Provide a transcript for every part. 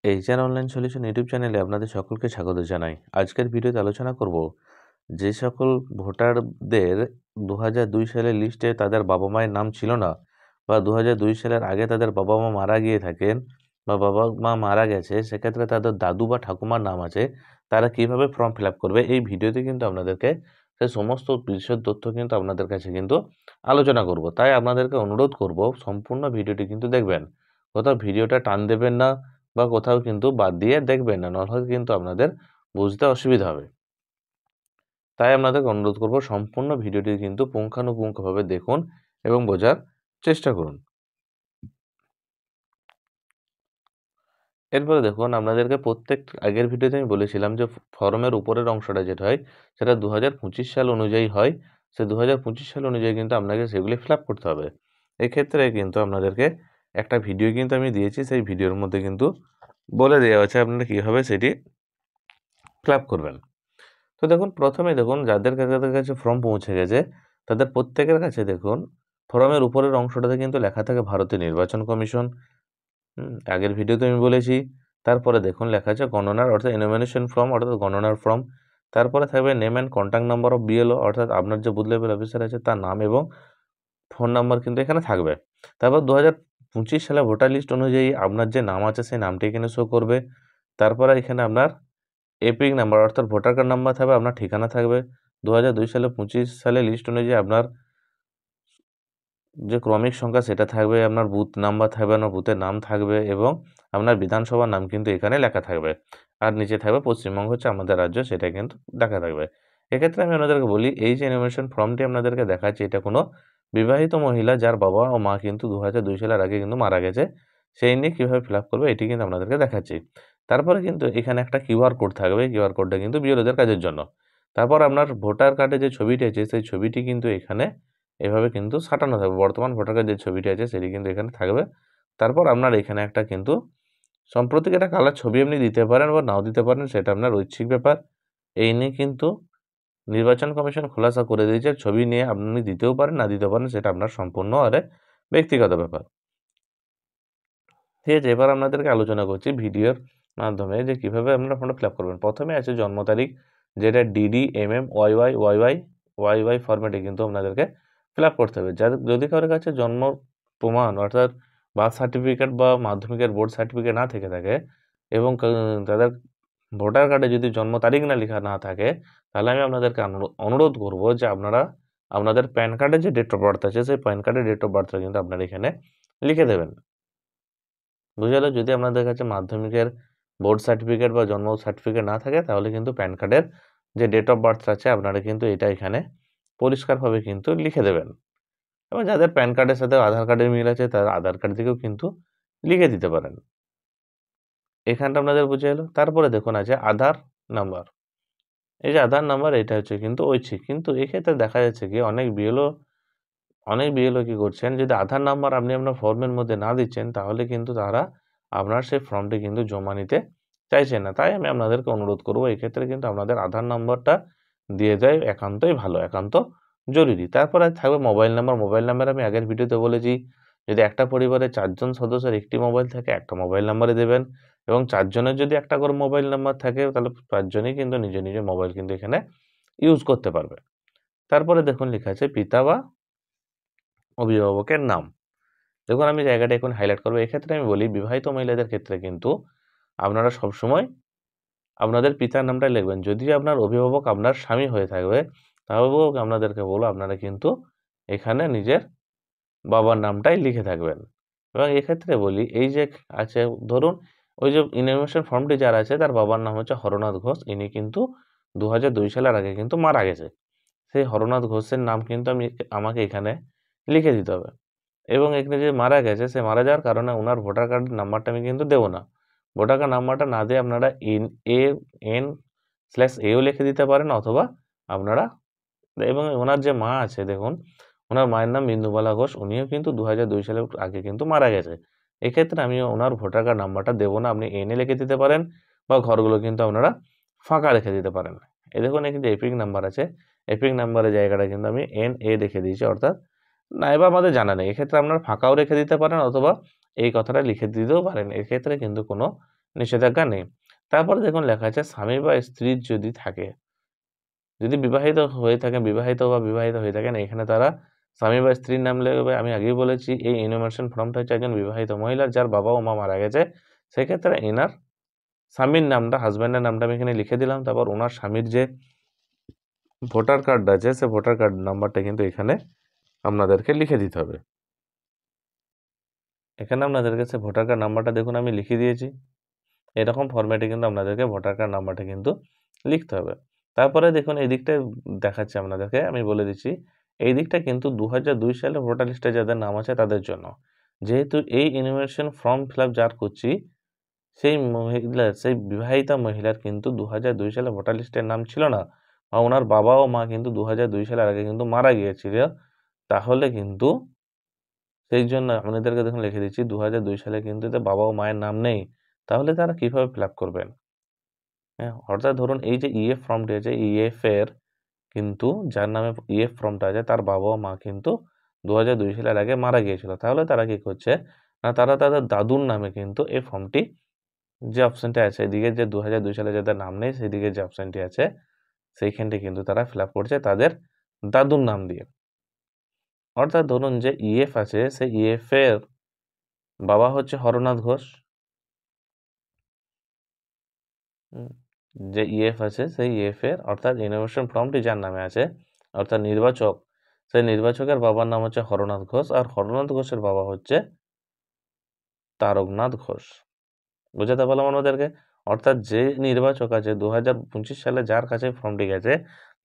HR online solution YouTube চ্যানেলে আপনাদের সকলকে স্বাগত জানাই। আজকের ভিডিওতে আলোচনা করব যে সকল ভোটারদের ২০০২ সালের লিস্টে তাদের বাবা মায়ের নাম ছিল না বা ২০০২ সালের আগে তাদের বাবা মা মারা গিয়ে থাকেন বা বাবা মা মারা গেছে, সেক্ষেত্রে তাদের দাদু বা ঠাকুমার নাম আছে, তারা কিভাবে ফর্ম ফিল আপ করবে। এই ভিডিওতে কিন্তু আপনাদেরকে সে সমস্ত বিশদ তথ্য কিন্তু আপনাদের কাছে কিন্তু আলোচনা করব। তাই আপনাদেরকে অনুরোধ করব সম্পূর্ণ ভিডিওটি কিন্তু দেখবেন, কোথাও ভিডিওটা টান দেবেন না বা কোথাও কিন্তু বাদ দিয়ে দেখবেন না, নাহলে কিন্তু আপনাদের বুঝতে অসুবিধা হবে। তাই আপনাদেরকে অনুরোধ করব সম্পূর্ণ ভিডিওটি কিন্তু পুঙ্খানুপুঙ্খভাবে দেখুন এবং বোঝার চেষ্টা করুন। এরপরে দেখুন, আপনাদেরকে আগের ভিডিওতে আমি বলেছিলাম যে ফর্মের উপরের অংশটা যেটা হয় সেটা 2025 সাল অনুযায়ী হয়। সে 2025 সাল অনুযায়ী কিন্তু আপনাকে সেগুলি ফিল আপ করতে হবে। এক্ষেত্রে কিন্তু আপনাদেরকে একটা ভিডিও কিন্তু আমি দিয়েছি, সেই ভিডিওর মধ্যে কিন্তু বলে দেওয়া আছে আপনারা কীভাবে সেটি ফিল আপ করবেন। তো দেখুন, প্রথমে দেখুন যাদের কাছে ফর্ম পৌঁছে গেছে তাদের প্রত্যেকের কাছে দেখুন ফর্মের উপরের অংশটাতে কিন্তু লেখা থাকে ভারতীয় নির্বাচন কমিশন। আগের ভিডিওতে আমি বলেছি। তারপরে দেখুন লেখা আছে গণনার অর্থাৎ এনোমিনেশন ফর্ম অর্থাৎ গণনার ফর্ম। তারপরে থাকবে name and contact number of BLO অর্থাৎ আপনার যে বুথ লেভেল অফিসার আছে তার নাম এবং ফোন নাম্বার কিন্তু এখানে থাকবে। তারপর 2025 সালে ভোটার লিস্ট অনুযায়ী আপনার যে নাম আছে সেই নামটি এখানে শো করবে। তারপরে এখানে আপনার এপিক নাম্বার অর্থাৎ ভোটার কার্ড নাম্বার থাকবে, আপনার ঠিকানা থাকবে। 2002 সালে 25 সালে লিস্ট অনুযায়ী আপনার যে ক্রমিক সংখ্যা সেটা থাকবে, আপনার বুথ নাম্বার থাকবে, আপনার বুথের নাম থাকবে এবং আপনার বিধানসভার নাম কিন্তু এখানে লেখা থাকবে। আর নিচে থাকবে পশ্চিমবঙ্গ হচ্ছে আমাদের রাজ্য, সেটা কিন্তু লেখা থাকবে। এক্ষেত্রে আমি আপনাদেরকে বলি, এই যে এনুমারেশন ফর্মটি আপনাদেরকে দেখাচ্ছি এটা কোনো বিবাহিত মহিলা যার বাবা ও মা কিন্তু 2002 সালের আগে কিন্তু মারা গেছে, সেই নিয়ে কীভাবে ফিল আপ করবে এটি কিন্তু আপনাদেরকে দেখাচ্ছি। তারপরে কিন্তু এখানে একটা কিউআর কোড থাকবে, কিউআর কোডটা কিন্তু বিএলওদের কাজের জন্য। তারপর আপনার ভোটার কার্ডে যে ছবিটি আছে সেই ছবিটি কিন্তু এখানে এভাবে কিন্তু সাঁটানো থাকবে। বর্তমান ভোটার কার্ডের যে ছবিটি আছে সেটি কিন্তু এখানে থাকবে। তারপর আপনার এখানে একটা কিন্তু সাম্প্রতিক একটা কালার ছবি আপনি দিতে পারেন বা নাও দিতে পারেন, সেটা আপনার ঐচ্ছিক ব্যাপার। এই নিয়ে কিন্তু নির্বাচন কমিশন খোলাসা করে দিয়েছে, ছবি নিয়ে আপনি দিতেও পারেন না দিতেও পারেন, সেটা আপনার সম্পূর্ণ ব্যক্তিগত ব্যাপার। ঠিক আছে, এবার আপনাদেরকে আলোচনা করছি ভিডিওর মাধ্যমে যে কীভাবে আপনারা ফর্মটা ফিল আপ করবেন। প্রথমে আছে জন্ম তারিখ, যেটা ডিডি এমএম ওয়াইওয়াই ফরম্যাটে কিন্তু আপনাদেরকে ফিল আপ করতে হবে। যদি কারোর কাছে জন্ম প্রমাণ অর্থাৎ বার্থ সার্টিফিকেট বা মাধ্যমিকের বোর্ড সার্টিফিকেট না থেকে থাকে এবং তাদের ভোটার কার্ডে যদি জন্ম তারিখ না লেখা না থাকে, তাহলে আমি আপনাদেরকে অনুরোধ করব যে আপনারা আপনাদের প্যান কার্ডে যে ডেট অফ বার্থ আছে সেই প্যান কার্ডের ডেট অফ বার্থটা কিন্তু আপনারা এখানে লিখে দেবেন। বুঝা গেল? যদি আপনাদের কাছে মাধ্যমিকের বোর্ড সার্টিফিকেট বা জন্ম সার্টিফিকেট না থাকে তাহলে কিন্তু প্যান কার্ডের যে ডেট অফ বার্থ আছে আপনারা কিন্তু এটা এখানে পরিষ্কারভাবে কিন্তু লিখে দেবেন। এবং যাদের প্যান কার্ডের সাথে আধার কার্ডের মিল আছে তারা আধার কার্ড থেকেও কিন্তু লিখে দিতে পারেন। এখানটা আপনাদের বুঝে গেল। তারপরে দেখুন আছে আধার নাম্বার। এই যে আধার নাম্বার এটা হচ্ছে কিন্তু ঐচ্ছিক। কিন্তু এক্ষেত্রে দেখা যাচ্ছে কি অনেক বিএলও কি করছেন, যদি আধার নাম্বার আপনি আপনার ফর্মের মধ্যে না দিচ্ছেন তাহলে কিন্তু তারা আপনার সেই ফর্মটি কিন্তু জমা নিতে চাইছেন না। তাই আমি আপনাদেরকে অনুরোধ করব এক্ষেত্রে কিন্তু আপনাদের আধার নাম্বারটা দিয়ে দেয় একান্তই ভালো, একান্ত জরুরি। তারপরে থাকবে মোবাইল নাম্বার। মোবাইল নাম্বার আমি আগের ভিডিওতে বলেছি, যদি একটা পরিবারে 4 জন সদস্যের একটি মোবাইল থাকে একটা মোবাইল নাম্বারে দেবেন এবং 4 জনের যদি একটা করে মোবাইল নাম্বার থাকে তাহলে 5 জনই কিন্তু নিজ মোবাইল কিন্তু এখানে ইউজ করতে পারবে। তারপরে দেখুন লেখা আছে পিতা বা অভিভাবকের নাম। দেখুন আমি জায়গাটা এখন হাইলাইট করব। এক্ষেত্রে আমি বলি বিবাহিত মহিলাদের ক্ষেত্রে কিন্তু আপনারা সবসময় আপনাদের পিতার নামটাই লিখবেন। যদি আপনার অভিভাবক আপনার স্বামী হয়ে থাকবে তাহলেও আপনাদেরকে বলব আপনারা কিন্তু এখানে নিজের বাবার নামটাই লিখে থাকবেন। এবং এক্ষেত্রে বলি এই যে আছে ধরুন ওই যে ইনফরমেশন ফর্মটি যার আছে তার বাবার নাম হচ্ছে হরনাথ ঘোষ। ইনি কিন্তু 2002 সালের আগে কিন্তু মারা গেছে। সেই হরনাথ ঘোষের নাম কিন্তু আমাকে এখানে লিখে দিতে হবে। এবং এখানে যে মারা গেছে সে মারা যাওয়ার কারণে ওনার ভোটার কার্ডের নাম্বারটা আমি কিন্তু দেবো না। ভোটার কার্ড নাম্বারটা না দিয়ে আপনারা এন/এও লিখে দিতে পারেন অথবা আপনারা এবং ওনার যে মা আছে দেখুন ওনার মায়ের নাম বিন্দুবালা ঘোষ, উনিও কিন্তু 2002 সালের আগে কিন্তু মারা গেছে। এক্ষেত্রে আমি ওনার ভোটার কার্ড নাম্বারটা দেবো না, আপনি এনে লিখে দিতে পারেন বা ঘরগুলো কিন্তু আপনারা ফাঁকা রেখে দিতে পারেন। এই দেখুন এখানে এপিক নাম্বার আছে, এপিক নাম্বারের জায়গাটা কিন্তু আমি এন/এ রেখে দিয়েছি, অর্থাৎ নাইবা আমাদের জানা নেই। এক্ষেত্রে আপনারা ফাঁকাও রেখে দিতে পারেন অথবা এই কথাটা লিখে দিতেও পারেন। এক্ষেত্রে কিন্তু কোনো নিষেধাজ্ঞা নেই। তারপরে দেখুন লেখা আছে স্বামী বা স্ত্রীর যদি থাকে, যদি বিবাহিত হয়ে থাকেন, বিবাহিত বা বিবাহিত হয়ে থাকেন, এখানে তারা স্বামী বা স্ত্রীর নাম লিখবে। আমি আগেই বলেছি এই ইনফরমেশন ফর্মটা হচ্ছে একজন বিবাহিত মহিলার যার বাবা ও মা মারা গেছে, সেক্ষেত্রে এনার স্বামীর নামটা, হাজব্যান্ডের নামটা আমি এখানে লিখে দিলাম। তারপর ওনার স্বামীর যে ভোটার কার্ড আছে, সে ভোটার কার্ড নাম্বারটা কিন্তু এখানে আপনাদেরকে লিখে দিতে হবে। এখানে আপনাদেরকে সে ভোটার কার্ড নাম্বারটা দেখুন আমি লিখে দিয়েছি। এরকম ফরম্যাটে কিন্তু আপনাদেরকে ভোটার কার্ড নাম্বারটা কিন্তু লিখতে হবে। তারপরে দেখুন এই দিকটায় দেখাচ্ছি আপনাদেরকে, আমি বলে দিচ্ছি। এই দিকটা কিন্তু 2002 সালে ভোটার লিস্টে যাদের নাম আছে তাদের জন্য। যেহেতু এই ইনফরমেশন ফর্ম ফিল আপ যার করছি, সেই মহিলা, সেই বিবাহিতা মহিলার কিন্তু 2002 সালে ভোটার লিস্টের নাম ছিল না, বা ওনার বাবা ও মা কিন্তু 2002 সালের আগে কিন্তু মারা গিয়েছিল। তাহলে কিন্তু সেই জন্য আপনাদেরকে দেখুন লিখে দিচ্ছি 2002 সালে কিন্তু এতে বাবা ও মায়ের নাম নেই। তাহলে তারা কিভাবে ফিল আপ করবেন? হ্যাঁ, অর্থাৎ ধরুন এই যে ইএফ ফর্মটি আছে, ইএফ এর কিন্তু যার নামে ইএফ ফর্মটা আছে তার বাবা ও মা কিন্তু 2002 সালের আগে মারা গিয়েছিল। তাহলে তারা কি করছে না, তারা তাদের দাদুর নামে কিন্তু এই ফর্মটি, যে অপশনটি আছে এদিকে, যে 2002 সালে যাদের নাম নেই সেদিকে যে অপশনটি আছে সেইখানটি কিন্তু তারা ফিল আপ করছে তাদের দাদুর নাম দিয়ে। অর্থাৎ ধরুন যে ইএফ আছে, সেই ইএফ এর বাবা হচ্ছে হরনাথ ঘোষ। যে ইএফ আছে সেই ইএফ এর অর্থাৎ ইনোভেশন ফর্মটি যার নামে আছে, অর্থাৎ নির্বাচক, সেই নির্বাচকের বাবার নাম হচ্ছে হরনাথ ঘোষ, আর হরনাথ ঘোষের বাবা হচ্ছে তারকনাথ ঘোষ। বুঝাতে পারলাম আমাদেরকে? অর্থাৎ যে নির্বাচক আছে 2025 সালে যার কাছে ফর্মটি গেছে,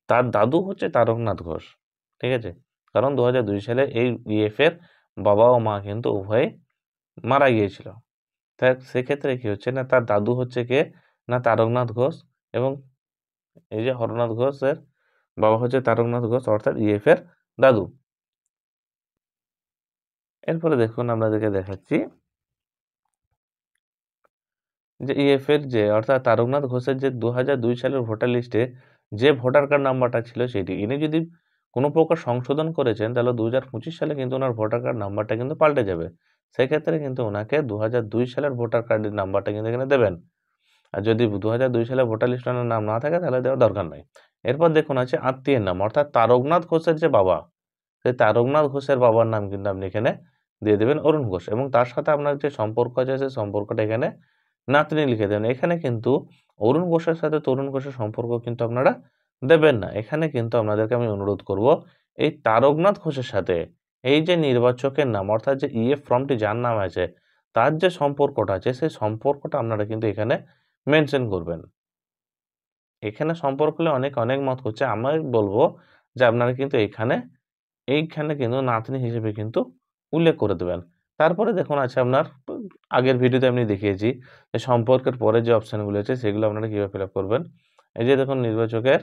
তার দাদু হচ্ছে তারকনাথ ঘোষ। ঠিক আছে? কারণ 2002 সালে এই ইএফ এর বাবা ও মা কিন্তু উভয়ে মারা গিয়েছিল। তাই সেক্ষেত্রে কি হচ্ছে না, তার দাদু হচ্ছে কে না তারকনাথ ঘোষ, এবং এই যে হরনাথ ঘোষের বাবা হচ্ছে তারকনাথ ঘোষ, অর্থাৎ ইএফ এর দাদু। এরপরে দেখুন আপনাদেরকে দেখাচ্ছি যে ইএফ এর যে অর্থাৎ তারকনাথ ঘোষের যে 2002 সালের ভোটার লিস্টে যে ভোটার কার্ড নাম্বারটা ছিল সেটি, ইনি যদি কোনো প্রকার সংশোধন করেছেন তাহলে 2025 সালে কিন্তু ওনার ভোটার কার্ড নাম্বারটা কিন্তু পাল্টে যাবে। সেক্ষেত্রে কিন্তু ওনাকে 2002 সালের ভোটার কার্ডের নাম্বারটা কিন্তু এখানে দেবেন। আর যদি 2002 সালে ভোটার লিস্টে ওনার নাম না থাকে তাহলে দেওয়ার দরকার নাই। এরপর দেখুন আছে আত্মীয়ের নাম, অর্থাৎ তারকনাথ ঘোষের যে বাবা, সেই তারকনাথ ঘোষের বাবার নাম কিন্তু আপনি এখানে দিয়ে দেবেন অরুণ ঘোষ, এবং তার সাথে আপনার যে সম্পর্ক আছে সেই সম্পর্কটা এখানে নাতনি লিখে দেবেন। এখানে কিন্তু অরুণ ঘোষের সাথে তরুণ ঘোষের সম্পর্ক কিন্তু আপনারা দেবেন না। এখানে কিন্তু আপনাদেরকে আমি অনুরোধ করব, এই তারকনাথ ঘোষের সাথে এই যে নির্বাচকের নাম, অর্থাৎ যে ইএফ ফর্মটি যার নাম আছে তার যে সম্পর্কটা আছে সেই সম্পর্কটা আপনারা কিন্তু এখানে মেনশন করবেন। এখানে সম্পর্ক হলে অনেক মত করছে, আমি বলবো যে আপনারা কিন্তু এইখানে কিন্তু নাতনি হিসেবে কিন্তু উল্লেখ করে দেবেন। তারপরে দেখুন আছে আপনার আগের ভিডিওতে আমি দেখিয়েছি যে সম্পর্কের পরে যে অপশনগুলো আছে সেগুলো আপনারা কিভাবে ফিল আপ করবেন। এই যে দেখুন নির্বাচকের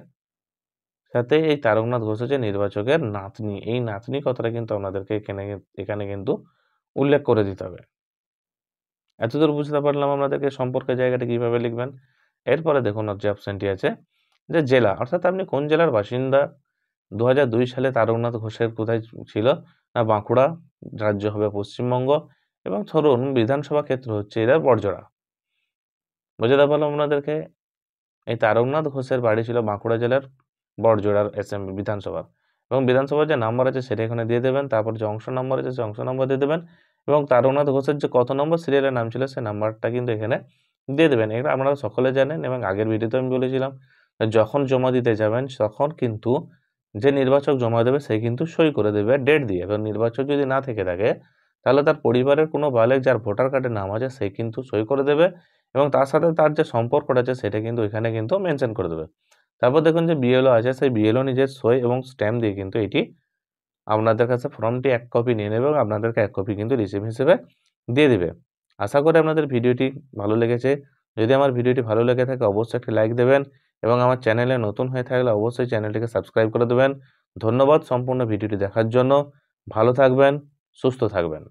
সাথে এই তারকনাথ ঘোষ হচ্ছে নির্বাচকের নাতনি, এই নাতনি কথাটা কিন্তু আপনাদেরকে এখানে কিন্তু উল্লেখ করে দিতে হবে। এতদূর বুঝতে পারলাম আপনাদেরকে সম্পর্কের জায়গাটা কিভাবে লিখবেন। এরপরে দেখুন যে অপশনটি আছে যে জেলা, অর্থাৎ আপনি কোন জেলার বাসিন্দা। 2002 সালে তারকনাথ ঘোষের কোথায় ছিল না বাঁকুড়া, রাজ্য হবে পশ্চিমবঙ্গ, এবং ধরুন বিধানসভা ক্ষেত্র হচ্ছে এদের বড়জোড়া। বুঝতে পারলাম আপনাদেরকে? এই তারকনাথ ঘোষের বাড়ি ছিল বাঁকুড়া জেলার বড়জোড়ার অ্যাসেম্বলি বিধানসভা, এবং বিধানসভার যে নাম্বার আছে সেটা এখানে দিয়ে দেবেন। তারপর যে অংশ নাম্বার আছে সেই অংশ নাম্বার দিয়ে দেবেন, এবং তারকনাথ ঘোষের যে কত নম্বর সিরিয়ালের নাম ছিল সেই নাম্বারটা কিন্তু এখানে দিয়ে দেবেন। এটা আপনারা সকলে জানেন, এবং আগের ভিডিওতে আমি বলেছিলাম যখন জমা দিতে যাবেন তখন কিন্তু যে নির্বাচক জমা দেবে সে কিন্তু সই করে দেবে ডেট দিয়ে, এবং নির্বাচক যদি না থেকে থাকে তাহলে তার পরিবারের কোনো বালক যার ভোটার কার্ডের নাম আছে সে কিন্তু সই করে দেবে, এবং তার সাথে তার যে সম্পর্কটা আছে সেটা কিন্তু এখানে কিন্তু মেনশন করে দেবে। তারপর দেখুন যে বিএলও আছে, সেই বিএলও নিজের সই এবং স্ট্যাম্প দিয়ে কিন্তু এটি আপনাদের কাছে ফর্মটি 1 কপি নিয়ে নেবে, এবং আপনাদেরকে 1 কপি কিন্তু রিসিপ্ট হিসেবে দিয়ে দিবে। আশা করি আপনাদের ভিডিওটি ভালো লেগেছে। যদি আমার ভিডিওটি ভালো লেগে থাকে অবশ্যই একটি লাইক দেবেন, এবং আমার চ্যানেলে নতুন হয়ে থাকলে অবশ্যই চ্যানেলটিকে সাবস্ক্রাইব করে দেবেন। ধন্যবাদ সম্পূর্ণ ভিডিওটি দেখার জন্য। ভালো থাকবেন, সুস্থ থাকবেন।